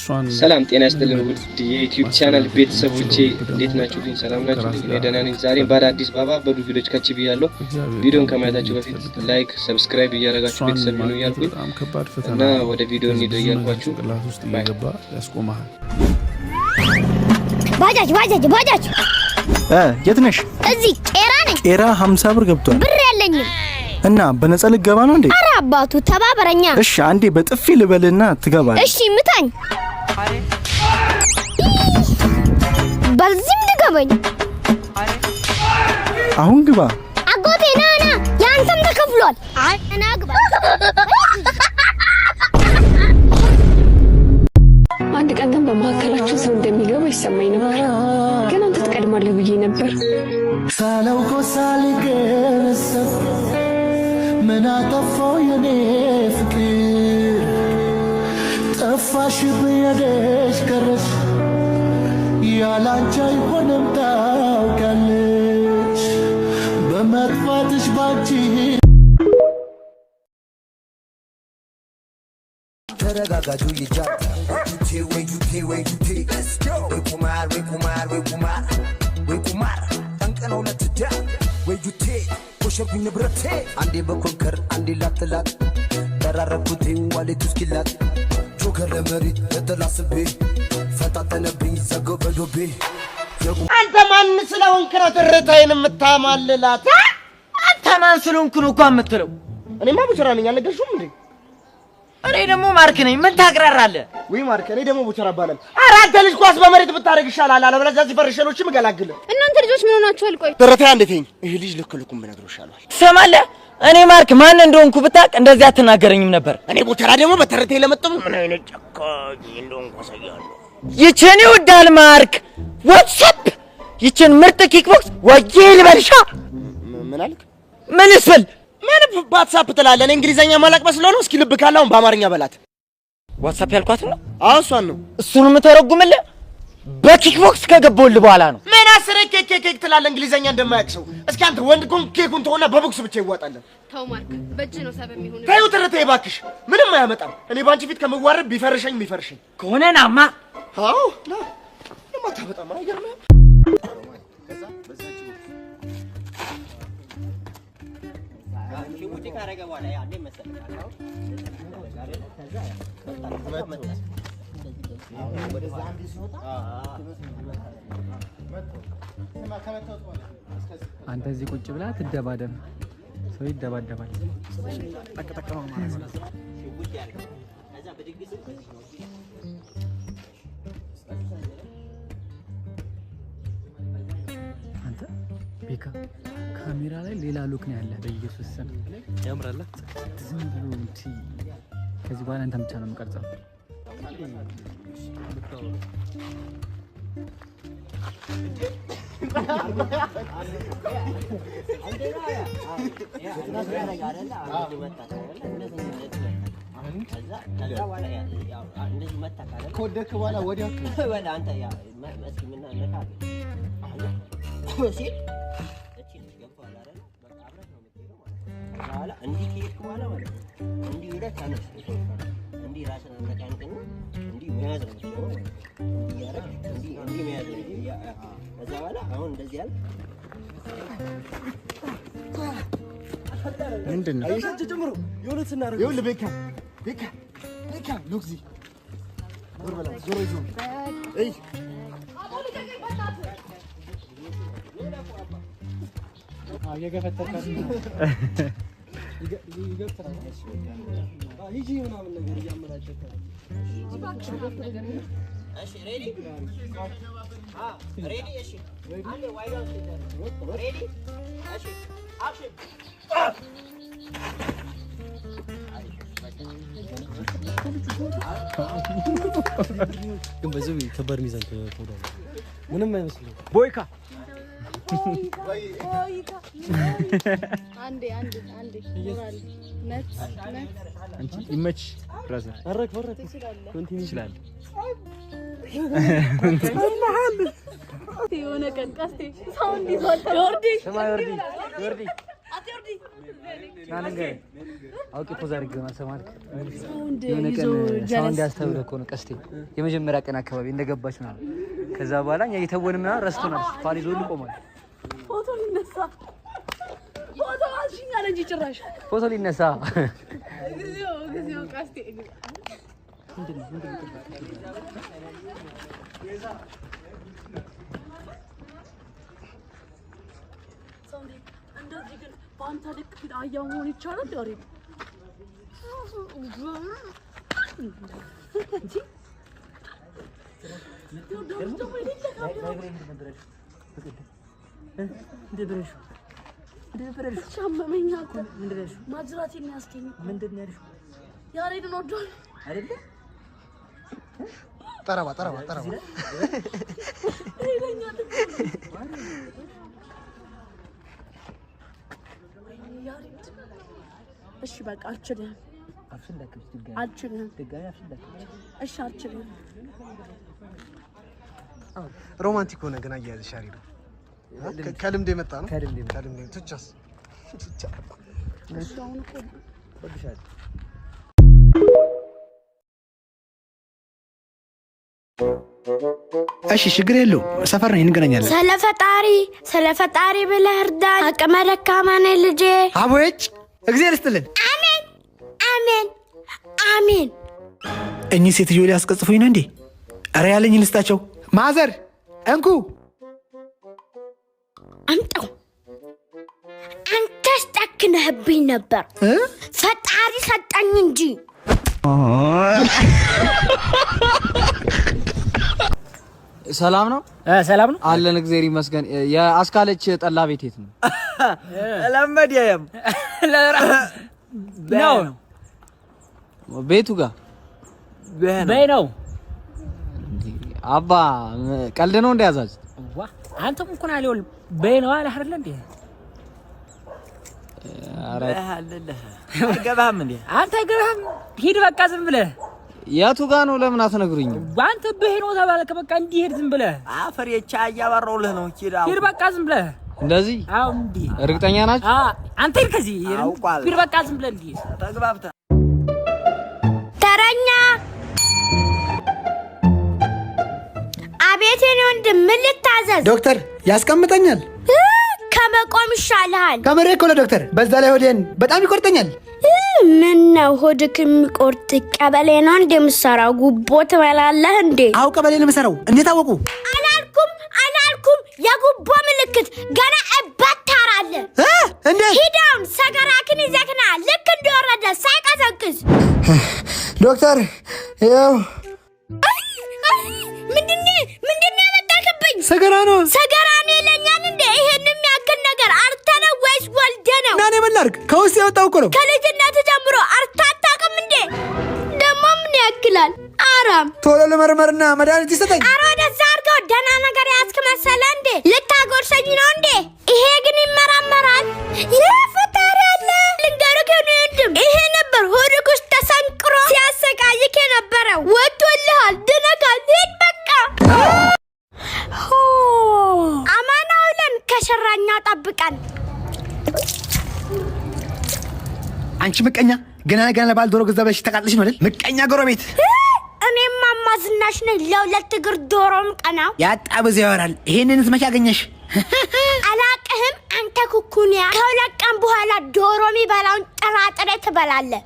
ሰላም ጤና ይስጥልን ውድ የዩቲዩብ ቻናል ቤተሰቦቼ እንዴት ናችሁ? ሰላም ናችሁ? እኔ ደህና ነኝ። ዛሬ በአዲስ ባባበዱ ቪዲዮዎች ካች ብያለሁ። ቪዲዮን ከማየታችሁ በፊት ላይክ ሰብስክራይብ እያደረጋችሁ ቤተሰብ ነው ያልኩኝ እና ወደ ቪዲዮ እንሂድ እያልኳችሁ ያስቆማል። ባጃጅ የት ነሽ? እዚህ ቄራ ነኝ። ቄራ 50 ብር ገብቷል። ብር ያለኝም እና በነፃ ልገባ ነው እንዴ? ኧረ አባቱ ተባበረኛ። እሺ አንዴ በጥፊ ልበልና ትገባለህ። እሺ ምታኝ። በዚህም ድገመኝ። አሁን ግባ። አጎቴ ና ያንተም ተከፍሏል። አይ እና ግባ። አንድ ቀን ግን በመካከላችን ሰው እንደሚገባ ይሰማኝ ነበር። ግን አንተ ትቀድማለህ ብዬ ነበር። ሳላውቆ ሳልገነዘብ ምን አጠፋው የኔ ፍቅር? ጠፋሽ ብዬሽ ቀረሽ ያላንቺ አይሆንም ታውቃለሽ በመጥፋትሽ ባንቺ ተረጋጋጁ ይጃታ ወይ ቁማር ጠንቀነው ለትዳ ወይ ጁቴ ኮሸብኝ ንብረቴ አንዴ በኮንከር አንዴ ላትላት ተራረኩት ዋሌት ውስኪላት ጆከር ለመሪት ለተላስቤ ፈጣጠነብኝ ዘገው በዶቤ አንተ ማን ስለሆንክ ነው ትርታዬን የምታማልላት? አንተ ማን ስለሆንክ ነው እኮ የምትለው? እኔማ ቡቸራ ነኝ አልነገርሽውም እንዴ? እኔ ደግሞ ማርክ ነኝ። ምን ታቅራራለህ? ወይ ማርክ፣ እኔ ደግሞ ቡቸራ እባላለሁ። ኧረ አንተ ልጅ ኳስ በመሬት ብታረግ ይሻላል። አለበለዚያ ሲፈርሸሎችም እገላግል። እናንተ ልጆች ምን ሆናችኋል? ቆይ ትርታዬ እንዴትኝ? ይሄ ልጅ ልክልኩም ብነግረው ይሻላል። ትሰማለህ? እኔ ማርክ ማን እንደሆንኩ ብታውቅ እንደዚህ አትናገረኝም ነበር። እኔ ቡቸራ ደግሞ በትርታዬ ለመጠሙ ምን አይነት ጨካኝ እንደሆንኩ አሳያለሁ። ይችን ይወዳል ማርክ ዋትስአፕ ይችን ምርጥ ኪክቦክስ ወጄ ልበልሻ። ምን አልክ? ምንስ ብል ምን ዋትስአፕ ትላለህ? እኔ እንግሊዘኛ ማላቅ መስሎ ነው። እስኪ ልብ ካላውን በአማርኛ በላት። ዋትስአፕ ያልኳት ነው? አዎ እሷን ነው። እሱን የምተረጉምልህ በኪክቦክስ ከገባሁልህ በኋላ ነው። ምን አስረ ኬክ ትላለህ እንግሊዘኛ እንደማያውቅ ሰው? እስኪ አንተ ወንድ ኮን ኬኩን ተውና በቦክስ ብቻ ይዋጣል። ተው ማርክ፣ በእጅ ነው ሰብ የሚሆነው። ተይው ትርታዬ እባክሽ፣ ምንም አያመጣም። እኔ ባንቺ ፊት ከምዋረድ ቢፈርሸኝ ከሆነናማ አዎ ና የማታመጣማ አይገርምም? አንተ እዚህ ቁጭ ብላ ትደባደብ። ሰው ይደባደባል። ተቀጠቀመ ማለት ነው። አንተ ቤካ ካሜራ ላይ ሌላ ሉክ ነው ያለ። በኢየሱስ ስም ያምራል። ዝም ብሎ እንት ከዚህ በኋላ አንተ ብቻ ነው የምቀርጸው። ከወደክ በኋላ ወዲያ ወላ አንተ ያ መስኪ ምን ነካ እሺ እቺ ገፋላ አይደል? በቃ አብረን ነው የምትሄደው ማለት ነው። በኋላ እንዲህ ከሄድክ በኋላ ማለት ነው እንዲህ ወደ ታነስ እንዲህ ራስን አንቀንቀን እንዲህ መያዝ ነው የምትችለው። እንዲህ ያረግ እንዲህ መያዝ ነው። ከዛ በኋላ አሁን እንደዚህ ያል ምንድነው? አይሻጭ ጀምሮ የሆነስ እናረጋው። ይኸውልህ ቤካ ሉክዚ ወርበላ ዞሮ ይዞ እይ የገፈተርካት ይገፍተራል። ይጂ ምናምን ነገር እያመራጨከ እሺ ሬዲ ሬዲ እሺ አንዴ ዋይድ አውት ሬዲ እሺ አክሽን ግን በዚህ ከባድ ሚዛን ተወዳ ምንም አይመስልም። ቦይካ አንዴ ሞራል ነጭ አንቺ ይመች ብራዘር አረክ ኮንቲኒ ይችላል። የሆነ ቀን ቀስቴ ሳውንድ ይዟል። ዮርዲ ሰማ ዮርዲ ናንገ አውቄ ፖዛሪ ገና ሰማልክ የሆነ ቀን ሳውንድ ያስተውለ እኮ ነው ቀስቴ የመጀመሪያ ቀን አካባቢ እንደገባች ነው ከዛ በኋላ እኛ እየተወንና ረስቶናል ፋሊ ዞል ቆማል ፎቶ ሊነሳ ፎቶ አሽኛለ እንጂ ጭራሽ ፎቶ ሊነሳ ጊዜው ቀስቴ ምንድነው እንደዚህ ግን ባንተ ልክ አያው ሆነ ይቻላል ዳሪ ማጅራቴን ያስገኝ ምንድነው ያልሽው ያሬድን ወዷል አይደለ ጠራባ እሺ በቃ አልችልም እሺ አልችልም ሮማንቲክ ሆነ ግን አያያዝሽ ያሬድ ከልምድ የመጣ ነው ከልምድ ትቻስ እሺ ችግር የለው ሰፈር ነው እንገናኛለን ስለፈጣሪ ብለህ እርዳኝ አቅመ ደካማ ነኝ ልጄ አቦች እግዚአብሔር ይስጥልን አሜን እኚህ ሴትዮ ሊያስቀጽፉኝ ነው እንዴ አረ ያለኝ ልስጣቸው ማዘር እንኩ አምጣው አንተስ ጠክነህብኝ ነበር ፈጣሪ ሰጠኝ እንጂ ሰላም ነው አለን እግዚአብሔር ይመስገን የአስካለች ጠላ ቤት የት ነው ለምደም ነው ቤቱ ጋር በይ ነው አባ ቀልድ ነው እንደያዛዝ አንተም እንኳን አለውል በይ ነው አለ አይደል እንዴ አረ ገባም እንዴ አንተ ገባም ሂድ በቃ ዝም ብለህ ያቱ ጋር ነው ለምን አትነግሩኝ አንተ በይ ነው ተባለከ በቃ እንዲሄድ ዝም ብለህ አፈር የቻያ ያባረውልህ ነው ሂድ በቃ ዝም ብለህ እንደዚህ አው እንዴ እርግጠኛ ናችሁ አንተ ከዚህ ሂድ በቃ ዝም ብለህ እንዴ ተግባብታ ተረኛ አቤት ነው ወንድም ምን ልታዘዝ ዶክተር ያስቀምጠኛል ከመቆም ይሻልሃል ከመሬት እኮ ዶክተር በዛ ላይ ሆዴን በጣም ይቆርጠኛል ምን ነው ሆድክ የሚቆርጥ ቀበሌ ነው እንደምሰራው ጉቦ ትበላለህ እንዴ አው ቀበሌ ነው የምሰራው እንዴት አወቁ አላልኩም የጉቦ ምልክት ገና እበታራለህ እንዴ ሂዳውን ሰገራክን ይዘክና ልክ እንደወረደ ሳይቀዘቅዝ ዶክተር ያው ምንድነው ያመጣክብኝ ሰገራ ነው ይለኛል እንዴ ይሄንም ያክል ነገር አርተነ ወይስ ወልደ ነው ናኔ መላርክ ከውስጥ ያወጣው እኮ ነው ከልጅነት ጀምሮ አርታታቅም እንዴ ደሞ ምን ያክላል አራም ቶሎ ለመርመርና መድኃኒት ይሰጠኝ አረ ወደዛ አድርገው ደህና ነገር ያዝክ መሰለ እንዴ ልታጎርሰኝ ነው እንዴ ይሄ ግን ይመራመራል የፈጣሪ አለ ልንገርህ ወንድም ይሄ ነበር ሆድክ ውስጥ ተሰንቅሮ ሲያሰቃይክ የነበረው ወጥቶልሃል ድነካል ሂድ በቃ አማናውለን ከሸራኛ ጠብቀን አንቺ ምቀኛ ገና ለባል ዶሮ ገዛ ብለሽ ተቃጥለሽ ነው አይደል ምቀኛ ጎረቤት እኔም ማማዝናሽ ነኝ ለሁለት እግር ዶሮም ቀናው ያጣብዝ ያወራል ይሄንን ስመሽ አገኘሽ አላቅህም አንተ ኩኩኒያ ከሁለት ቀን በኋላ ዶሮ የሚበላውን ጥራጥሬ ትበላለህ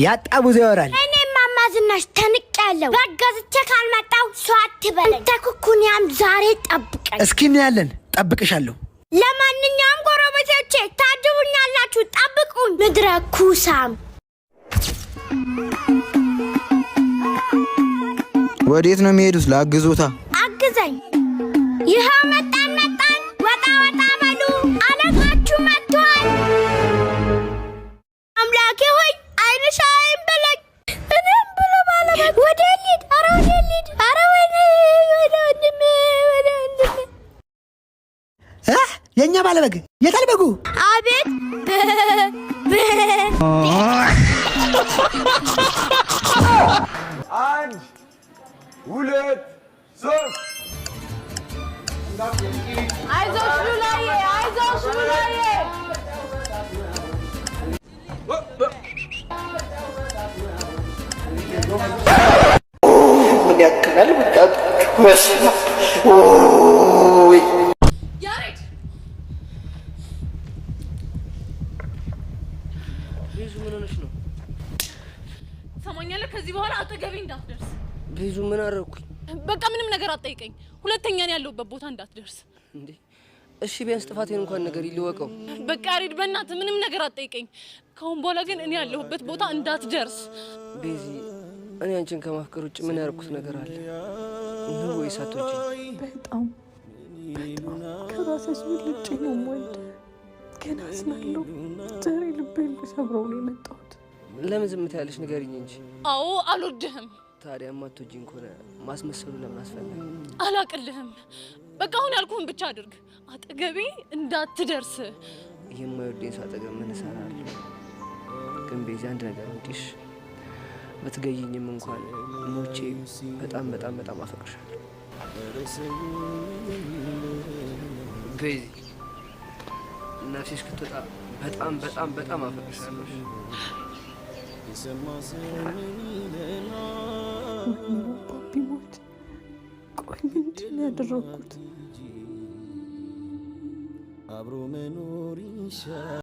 ያጣብዝ ያወራል እኔም ማማዝናሽ ተንቄያለሁ በገዝቼ ካልመጣው ሰው አትበለኝ አንተ ኩኩኒያም ዛሬ ጠብቀኝ እስኪ እናያለን ጠብቅሻለሁ ለማንኛውም ጎረቤቶቼ ታድቡኛላችሁ ጠብቁኝ ምድረ ኩሳም ወዴት ነው የሚሄዱት ላግዙታ አግዘኝ ይሄው መጣን ወጣ በሉ አለቃችሁ መጥቷል አምላኬ ሆይ አይንሽ አይበለኝ እኔም ብሎ ባለበት ወደ ሊድ አረ ወንድሜ የኛ ባለበግ የታል በጉ አቤት አንድ ሁለት ሶስት አይዞሽ ሉላዬ ምን ያክላል ወጣት ወስማ ያሬድ ቤዙ ምን ሆነሽ ነው? ሰማኛለህ? ከዚህ በኋላ አጠገቤ እንዳትደርስ። ቤዙ ምን አደረኩኝ? በቃ ምንም ነገር አትጠይቀኝ። ሁለተኛ ነው ያለሁበት ቦታ እንዳትደርስ። እንዴ እሺ ቢያንስ ጥፋቴን እንኳን ነገር ይልወቀው። በቃ ያሬድ በእናትህ ምንም ነገር አትጠይቀኝ። ካሁን በኋላ ግን እኔ ያለሁበት ቦታ እንዳትደርስ። ቤዚ እኔ አንቺን ከማፍቀር ውጭ ምን ያደረኩት ነገር አለ ነው ወይስ አትወጂኝ? በጣም ከራስሽ ብልጭ ነው ወንድ ግን አስናለሁ። ዛሬ ልቤን ልሰብረው ነው የመጣሁት። ለምን ዝም ትያለሽ? ንገሪኝ እንጂ። አዎ አልወድህም። ታዲያ የማትወጂኝ ከሆነ ማስመሰሉ ለምን አስፈለገ? አላቅልህም። በቃ አሁን ያልኩህን ብቻ አድርግ። አጠገቤ እንዳትደርስ። የማይወደኝ ሰው አጠገብ ምን እሰራለሁ? ግን ቤዛ አንድ ነገር እንዲሽ ብትገይኝም እንኳን ሞቼ በጣም በጣም በጣም አፈቅርሻለሁ። ቤዚ ነፍሴ እስክትወጣ በጣም በጣም በጣም አፈቅርሻለሁ። ባቢ ሞት ቆይ ምንድን ነው ያደረኩት?